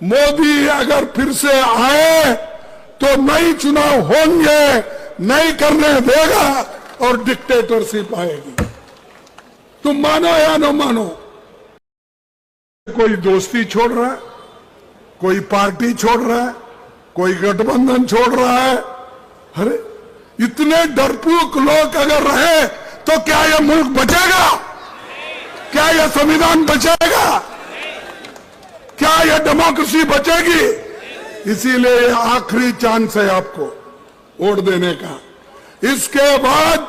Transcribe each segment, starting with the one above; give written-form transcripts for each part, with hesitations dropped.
मोदी अगर फिर से आए तो नई चुनाव होंगे, नहीं करने देगा और डिक्टेटरशिप आएगी। तुम मानो या न मानो, कोई दोस्ती छोड़ रहा है, कोई पार्टी छोड़ रहा है, कोई गठबंधन छोड़ रहा है। अरे इतने डरपोक लोग अगर रहे तो क्या यह मुल्क बचेगा? क्या यह संविधान बचेगा? क्या यह डेमोक्रेसी बचेगी? इसीलिए आखिरी चांस है आपको वोट देने का। इसके बाद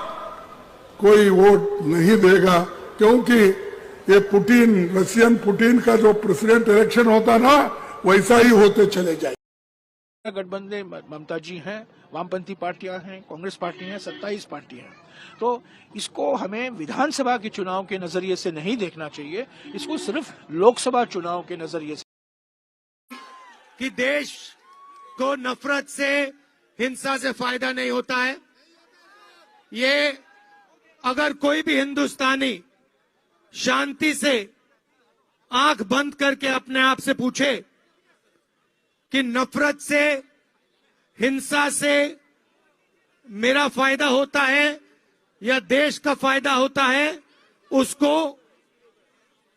कोई वोट नहीं देगा, क्योंकि ये पुतिन, रशियन पुतिन का जो प्रेसिडेंट इलेक्शन होता ना, वैसा ही होते चले जाए। गठबंधन ममता जी हैं, वामपंथी पार्टियां हैं, कांग्रेस पार्टी हैं, 27 पार्टियां हैं। तो इसको हमें विधानसभा के चुनाव के नजरिए से नहीं देखना चाहिए, इसको सिर्फ लोकसभा चुनाव के नजरिए से। कि देश को नफरत से, हिंसा से फायदा नहीं होता है। ये अगर कोई भी हिंदुस्तानी शांति से आंख बंद करके अपने आप से पूछे कि नफरत से, हिंसा से मेरा फायदा होता है या देश का फायदा होता है, उसको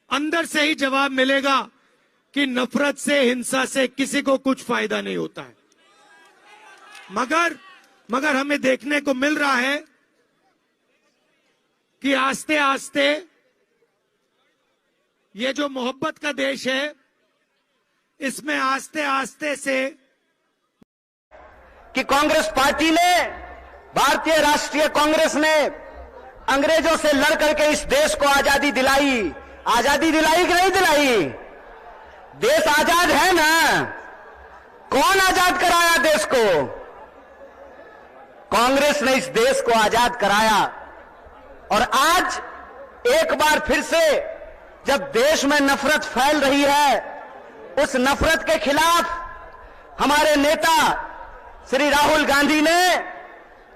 अंदर से ही जवाब मिलेगा कि नफरत से, हिंसा से किसी को कुछ फायदा नहीं होता है। मगर हमें देखने को मिल रहा है कि आस्ते आस्ते ये जो मोहब्बत का देश है, इसमें आस्ते आस्ते से कि कांग्रेस पार्टी ने, भारतीय राष्ट्रीय कांग्रेस ने अंग्रेजों से लड़ करके इस देश को आजादी दिलाई। आजादी दिलाई कि नहीं दिलाई? देश आजाद है ना? कौन आजाद कराया देश को? कांग्रेस ने इस देश को आजाद कराया। और आज एक बार फिर से जब देश में नफरत फैल रही है, उस नफरत के खिलाफ हमारे नेता श्री राहुल गांधी ने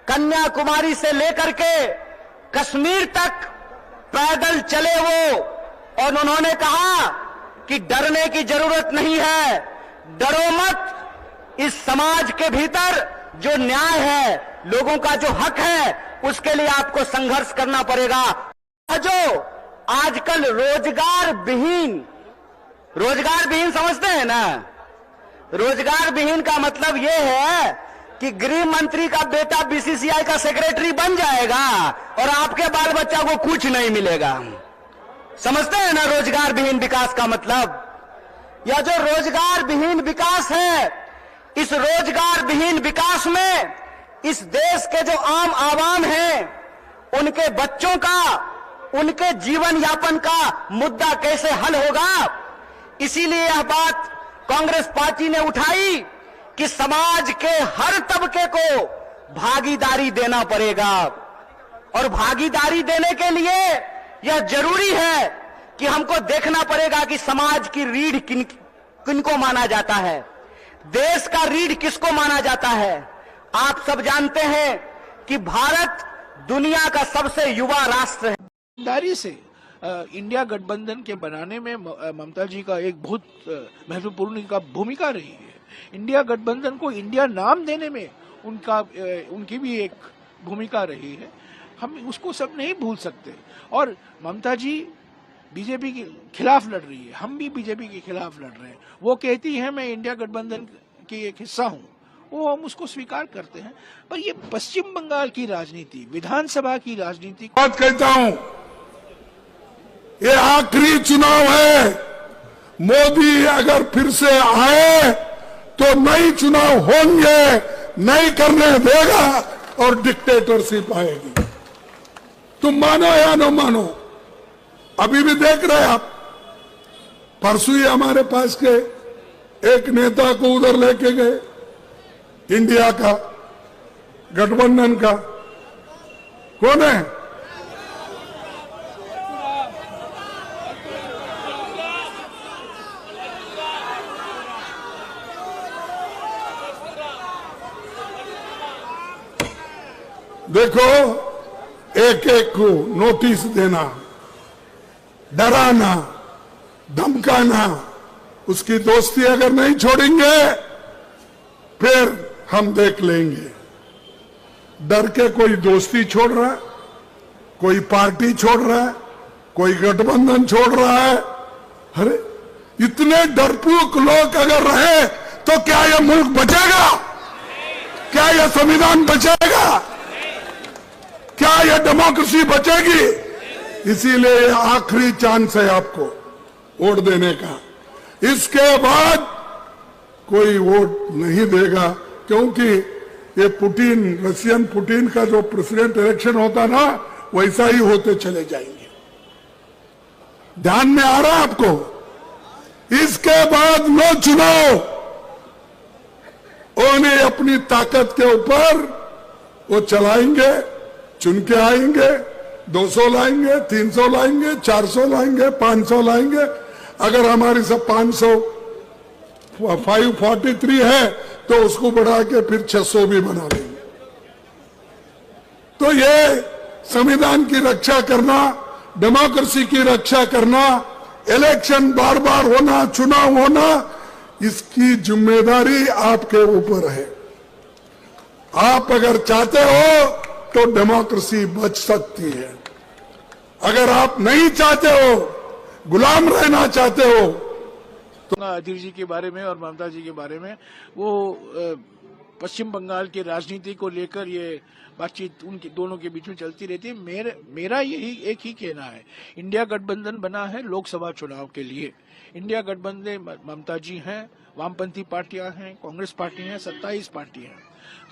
कन्याकुमारी से लेकर के कश्मीर तक पैदल चले वो, और उन्होंने कहा कि डरने की जरूरत नहीं है, डरो मत। इस समाज के भीतर जो न्याय है, लोगों का जो हक है, उसके लिए आपको संघर्ष करना पड़ेगा। जो आजकल रोजगार विहीन समझते हैं ना? रोजगार विहीन का मतलब यह है कि गृह मंत्री का बेटा बीसीसीआई का सेक्रेटरी बन जाएगा और आपके बाल बच्चा को कुछ नहीं मिलेगा। समझते हैं ना रोजगार विहीन विकास का मतलब? या जो रोजगार विहीन विकास है, इस रोजगार विहीन विकास में इस देश के जो आम आवाम हैं, उनके बच्चों का, उनके जीवन यापन का मुद्दा कैसे हल होगा? इसीलिए यह बात कांग्रेस पार्टी ने उठाई कि समाज के हर तबके को भागीदारी देना पड़ेगा। और भागीदारी देने के लिए यह जरूरी है कि हमको देखना पड़ेगा कि समाज की रीढ़ किनको माना जाता है, देश का रीढ़ किसको माना जाता है। आप सब जानते हैं कि भारत दुनिया का सबसे युवा राष्ट्र है। ईमानदारी से इंडिया गठबंधन के बनाने में ममता जी का एक बहुत महत्वपूर्ण भूमिका रही है। इंडिया गठबंधन को इंडिया नाम देने में उनकी भी एक भूमिका रही है, हम उसको सब नहीं भूल सकते। और ममता जी बीजेपी के खिलाफ लड़ रही है, हम भी बीजेपी के खिलाफ लड़ रहे हैं। वो कहती है मैं इंडिया गठबंधन की एक हिस्सा हूं, वो हम उसको स्वीकार करते हैं। पर ये पश्चिम बंगाल की राजनीति, विधानसभा की राजनीति, बात कहता हूं, ये आखिरी चुनाव है। मोदी अगर फिर से आए तो नई चुनाव होंगे, नहीं करने देगा और डिक्टेटरशिप आएगी। तुम मानो या न मानो, अभी भी देख रहे आप, परसों ही हमारे पास के एक नेता को उधर लेके गए, इंडिया का गठबंधन का। कौन है? देखो, एक एक को नोटिस देना, डराना, धमकाना, उसकी दोस्ती अगर नहीं छोड़ेंगे फिर हम देख लेंगे। डर के कोई दोस्ती छोड़ रहा है, कोई पार्टी छोड़ रहा है, कोई गठबंधन छोड़ रहा है। अरे इतने डरपोक लोग अगर रहे तो क्या यह मुल्क बचेगा? क्या यह संविधान बचेगा? क्या यह डेमोक्रेसी बचेगी? इसीलिए आखिरी चांस है आपको वोट देने का। इसके बाद कोई वोट नहीं देगा, क्योंकि ये पुतिन, रशियन पुतिन का जो प्रेसिडेंट इलेक्शन होता ना, वैसा ही होते चले जाएंगे। ध्यान में आ रहा है आपको? इसके बाद नो चुनाव, उन्हें अपनी ताकत के ऊपर वो चलाएंगे, चुन के आएंगे, 200 लाएंगे, 300 लाएंगे, 400 लाएंगे, 500 लाएंगे। अगर हमारी सब 543 है तो उसको बढ़ा के फिर 600 भी बना लेंगे। तो ये संविधान की रक्षा करना, डेमोक्रेसी की रक्षा करना, इलेक्शन बार बार होना, चुनाव होना, इसकी जिम्मेदारी आपके ऊपर है। आप अगर चाहते हो तो डेमोक्रेसी बच सकती है। अगर आप नहीं चाहते हो, गुलाम रहना चाहते हो, अधीर जी के बारे में और ममता जी के बारे में, वो पश्चिम बंगाल की राजनीति को लेकर ये बातचीत उनके दोनों के बीच में चलती रहती है। मेरा यही एक ही कहना है, इंडिया गठबंधन बना है लोकसभा चुनाव के लिए। इंडिया गठबंधन ममता जी हैं, वामपंथी पार्टियां हैं, कांग्रेस पार्टी हैं, 27 पार्टी हैं।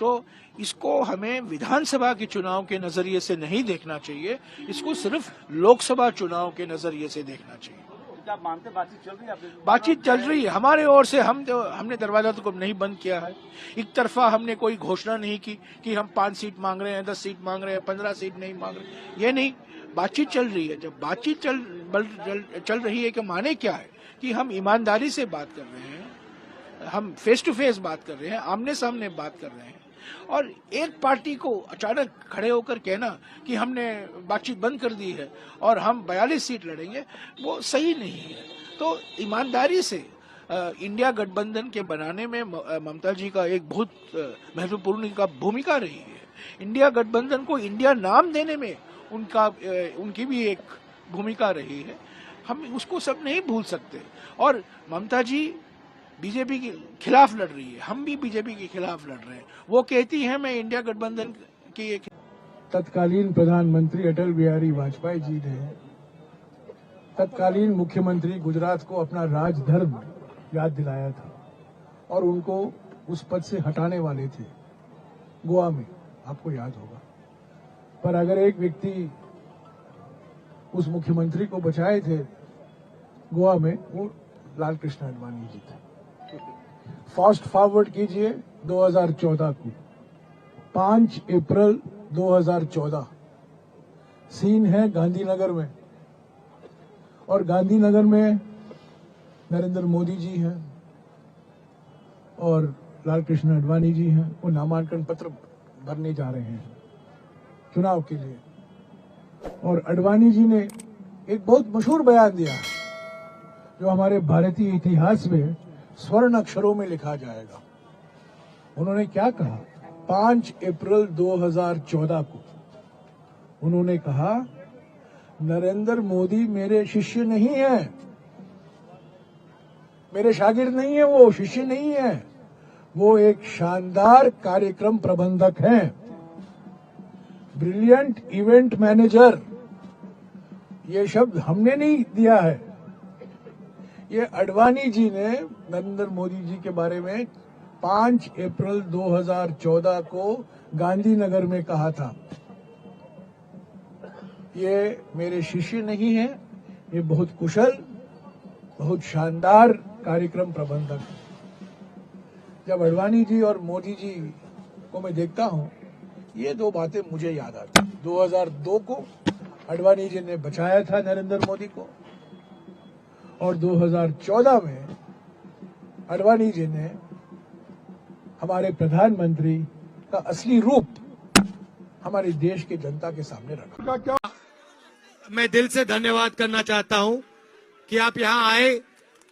तो इसको हमें विधानसभा के चुनाव के नजरिए से नहीं देखना चाहिए, इसको सिर्फ लोकसभा चुनाव के नजरिए से देखना चाहिए। आप मानते बातचीत चल रही है? बातचीत चल रही है हमारे ओर से। हमने दरवाजा तो नहीं बंद किया है। एक तरफा हमने कोई घोषणा नहीं की कि हम 5 सीट मांग रहे हैं, 10 सीट मांग रहे हैं, 15 सीट नहीं मांग रहे, ये नहीं। बातचीत चल रही है। जब बातचीत चल रही है कि माने क्या है कि हम ईमानदारी से बात कर रहे हैं, हम फेस टू फेस बात कर रहे हैं, आमने सामने बात कर रहे हैं। और एक पार्टी को अचानक खड़े होकर कहना कि हमने बातचीत बंद कर दी है और हम 42 सीट लड़ेंगे, वो सही नहीं है। तो ईमानदारी से इंडिया गठबंधन के बनाने में ममता जी का एक बहुत महत्वपूर्ण भूमिका रही है। इंडिया गठबंधन को इंडिया नाम देने में उनकी भी एक भूमिका रही है। हम उसको सब नहीं भूल सकते। और ममता जी बीजेपी के खिलाफ लड़ रही है, हम भी बीजेपी के खिलाफ लड़ रहे हैं। वो कहती है मैं इंडिया गठबंधन की एक तत्कालीन प्रधानमंत्री अटल बिहारी वाजपेयी जी ने तत्कालीन मुख्यमंत्री गुजरात को अपना राजधर्म याद दिलाया था और उनको उस पद से हटाने वाले थे गोवा में, आपको याद होगा। पर अगर एक व्यक्ति उस मुख्यमंत्री को बचाए थे गोवा में, वो लाल कृष्ण आडवाणी जी थे। फास्ट फॉरवर्ड कीजिए 2014 को, 5 अप्रैल 2014, सीन है गांधीनगर में। और गांधीनगर में नरेंद्र मोदी जी हैं और लाल कृष्ण आडवाणी जी हैं। वो नामांकन पत्र भरने जा रहे हैं चुनाव के लिए। और आडवाणी जी ने एक बहुत मशहूर बयान दिया जो हमारे भारतीय इतिहास में स्वर्ण अक्षरों में लिखा जाएगा। उन्होंने क्या कहा? 5 अप्रैल 2014 को उन्होंने कहा, नरेंद्र मोदी मेरे शिष्य नहीं है, मेरे शागिर्द नहीं है, वो शिष्य नहीं है, वो एक शानदार कार्यक्रम प्रबंधक हैं, ब्रिलियंट इवेंट मैनेजर। ये शब्द हमने नहीं दिया है, ये आडवाणी जी ने नरेंद्र मोदी जी के बारे में 5 अप्रैल 2014 को गांधीनगर में कहा था। ये मेरे शिष्य नहीं है, ये बहुत कुशल, बहुत शानदार कार्यक्रम प्रबंधक। जब आडवाणी जी और मोदी जी को मैं देखता हूं, ये दो बातें मुझे याद आती। 2002 को आडवाणी जी ने बचाया था नरेंद्र मोदी को, और 2014 में आडवाणी जी ने हमारे प्रधानमंत्री का असली रूप हमारे देश के जनता के सामने रखा। मैं दिल से धन्यवाद करना चाहता हूं कि आप यहां आए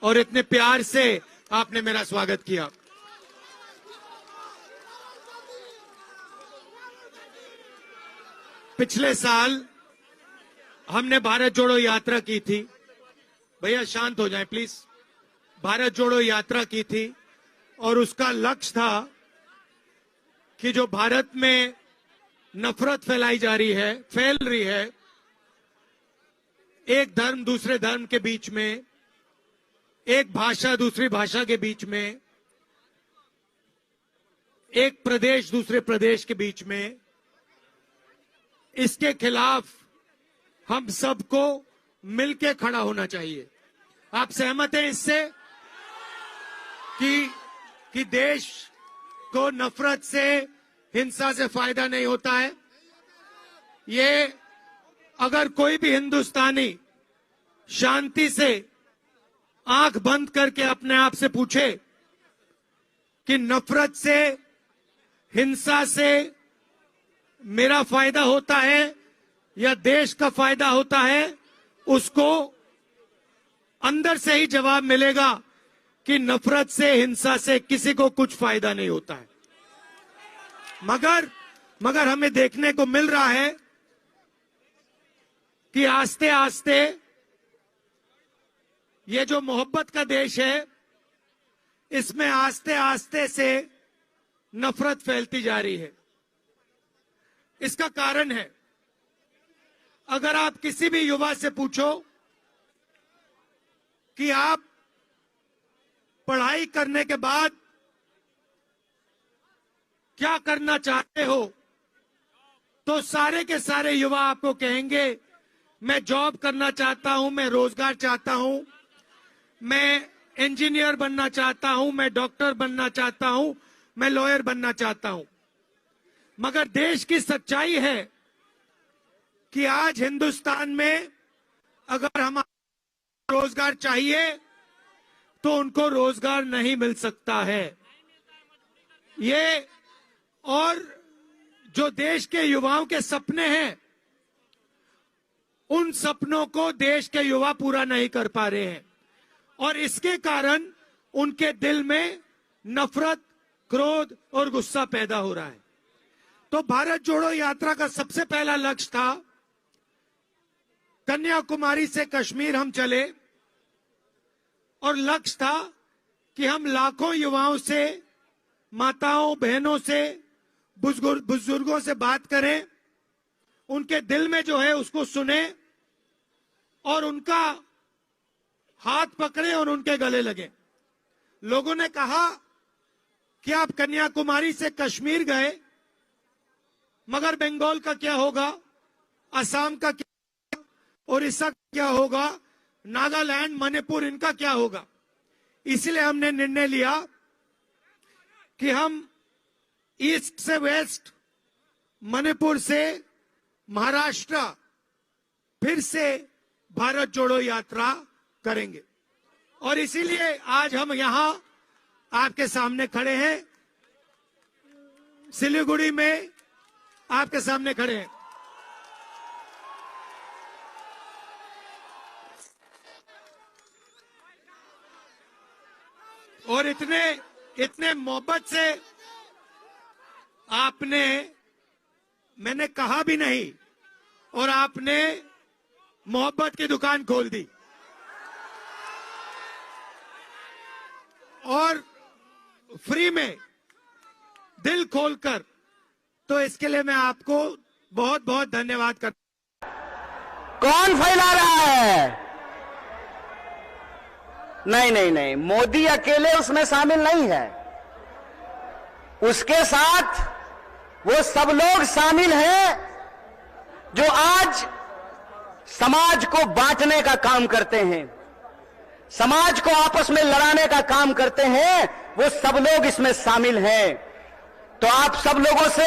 और इतने प्यार से आपने मेरा स्वागत किया। पिछले साल हमने भारत जोड़ो यात्रा की थी। भैया शांत हो जाएं प्लीज। भारत जोड़ो यात्रा की थी और उसका लक्ष्य था कि जो भारत में नफरत फैलाई जा रही है, फैल रही है, एक धर्म दूसरे धर्म के बीच में, एक भाषा दूसरी भाषा के बीच में, एक प्रदेश दूसरे प्रदेश के बीच में, इसके खिलाफ हम सबको मिलके खड़ा होना चाहिए। आप सहमत हैं इससे कि देश को नफरत से, हिंसा से फायदा नहीं होता है? ये अगर कोई भी हिंदुस्तानी शांति से आंख बंद करके अपने आप से पूछे कि नफरत से, हिंसा से मेरा फायदा होता है या देश का फायदा होता है, उसको अंदर से ही जवाब मिलेगा कि नफरत से, हिंसा से किसी को कुछ फायदा नहीं होता है। मगर हमें देखने को मिल रहा है कि आस्ते आस्ते ये जो मोहब्बत का देश है, इसमें आस्ते आस्ते से नफरत फैलती जा रही है। इसका कारण है, अगर आप किसी भी युवा से पूछो कि आप पढ़ाई करने के बाद क्या करना चाहते हो, तो सारे के सारे युवा आपको कहेंगे मैं जॉब करना चाहता हूं, मैं रोजगार चाहता हूं, मैं इंजीनियर बनना चाहता हूं, मैं डॉक्टर बनना चाहता हूं, मैं लॉयर बनना चाहता हूं। मगर देश की सच्चाई है कि आज हिंदुस्तान में अगर हमारा रोजगार चाहिए तो उनको रोजगार नहीं मिल सकता है। ये और जो देश के युवाओं के सपने हैं, उन सपनों को देश के युवा पूरा नहीं कर पा रहे हैं और इसके कारण उनके दिल में नफरत, क्रोध और गुस्सा पैदा हो रहा है। तो भारत जोड़ो यात्रा का सबसे पहला लक्ष्य था, कन्याकुमारी से कश्मीर हम चले और लक्ष्य था कि हम लाखों युवाओं से, माताओं बहनों से, बुजुर्गों से बात करें, उनके दिल में जो है उसको सुने और उनका हाथ पकड़े और उनके गले लगे। लोगों ने कहा कि आप कन्याकुमारी से कश्मीर गए, मगर बंगाल का क्या होगा, असम का क्या, उड़ीसा का क्या होगा, नागालैंड, मणिपुर, इनका क्या होगा? इसलिए हमने निर्णय लिया कि हम ईस्ट से वेस्ट, मणिपुर से महाराष्ट्र फिर से भारत जोड़ो यात्रा करेंगे और इसीलिए आज हम यहां आपके सामने खड़े हैं, सिलीगुड़ी में आपके सामने खड़े हैं। और इतने मोहब्बत से आपने, मैंने कहा भी नहीं और आपने मोहब्बत की दुकान खोल दी और फ्री में, दिल खोलकर। तो इसके लिए मैं आपको बहुत बहुत धन्यवाद करता हूं। कौन फैला रहा है? नहीं, मोदी अकेले उसमें शामिल नहीं है, उसके साथ वो सब लोग शामिल हैं जो आज समाज को बांटने का काम करते हैं, समाज को आपस में लड़ाने का काम करते हैं, वो सब लोग इसमें शामिल हैं। तो आप सब लोगों से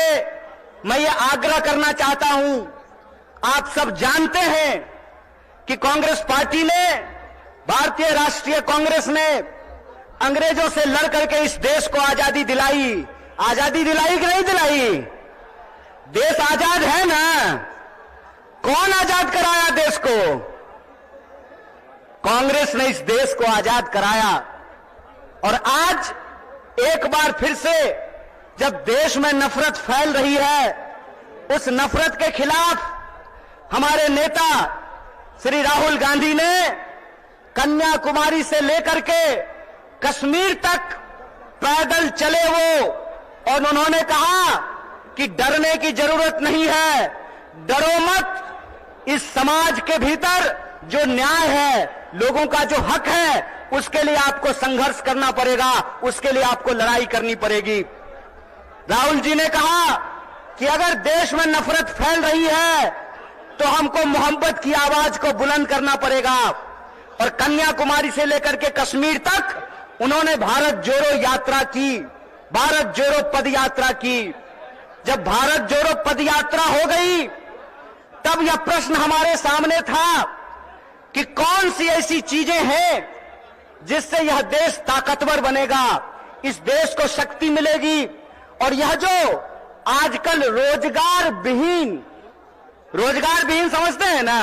मैं ये आग्रह करना चाहता हूं, आप सब जानते हैं कि कांग्रेस पार्टी ने, भारतीय राष्ट्रीय कांग्रेस ने अंग्रेजों से लड़ करके इस देश को आजादी दिलाई। आजादी दिलाई कि नहीं दिलाई? देश आजाद है ना? कौन आजाद कराया देश को? कांग्रेस ने इस देश को आजाद कराया। और आज एक बार फिर से जब देश में नफरत फैल रही है, उस नफरत के खिलाफ हमारे नेता श्री राहुल गांधी ने कन्याकुमारी से लेकर के कश्मीर तक पैदल चले वो, और उन्होंने कहा कि डरने की जरूरत नहीं है, डरो मत। इस समाज के भीतर जो न्याय है, लोगों का जो हक है, उसके लिए आपको संघर्ष करना पड़ेगा, उसके लिए आपको लड़ाई करनी पड़ेगी। राहुल जी ने कहा कि अगर देश में नफरत फैल रही है तो हमको मोहब्बत की आवाज को बुलंद करना पड़ेगा। और कन्याकुमारी से लेकर के कश्मीर तक उन्होंने भारत जोड़ो यात्रा की, भारत जोड़ो पद यात्रा की। जब भारत जोड़ो पद यात्रा हो गई, तब यह प्रश्न हमारे सामने था कि कौन सी ऐसी चीजें हैं जिससे यह देश ताकतवर बनेगा, इस देश को शक्ति मिलेगी। और यह जो आजकल रोजगार विहीन समझते हैं ना,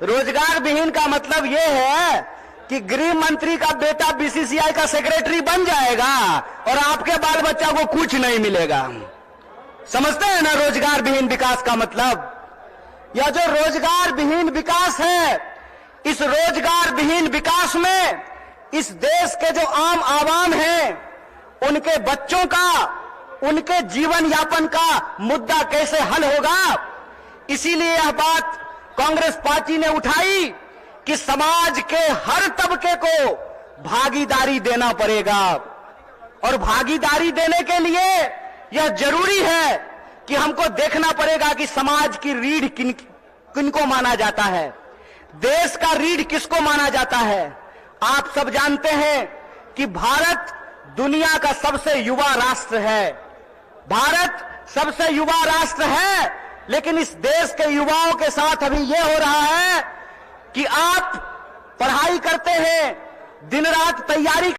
रोजगार विहीन का मतलब यह है कि गृह मंत्री का बेटा बीसीसीआई का सेक्रेटरी बन जाएगा और आपके बाल बच्चा को कुछ नहीं मिलेगा। समझते हैं ना रोजगार विहीन विकास का मतलब? यह जो रोजगार विहीन विकास है, इस रोजगार विहीन विकास में इस देश के जो आम आवाम हैं, उनके बच्चों का, उनके जीवन यापन का मुद्दा कैसे हल होगा। इसीलिए यह बात कांग्रेस पार्टी ने उठाई कि समाज के हर तबके को भागीदारी देना पड़ेगा। और भागीदारी देने के लिए यह जरूरी है कि हमको देखना पड़ेगा कि समाज की रीढ़ किनको माना जाता है, देश का रीढ़ किसको माना जाता है। आप सब जानते हैं कि भारत दुनिया का सबसे युवा राष्ट्र है, भारत सबसे युवा राष्ट्र है। लेकिन इस देश के युवाओं के साथ अभी यह हो रहा है कि आप पढ़ाई करते हैं, दिन रात तैयारी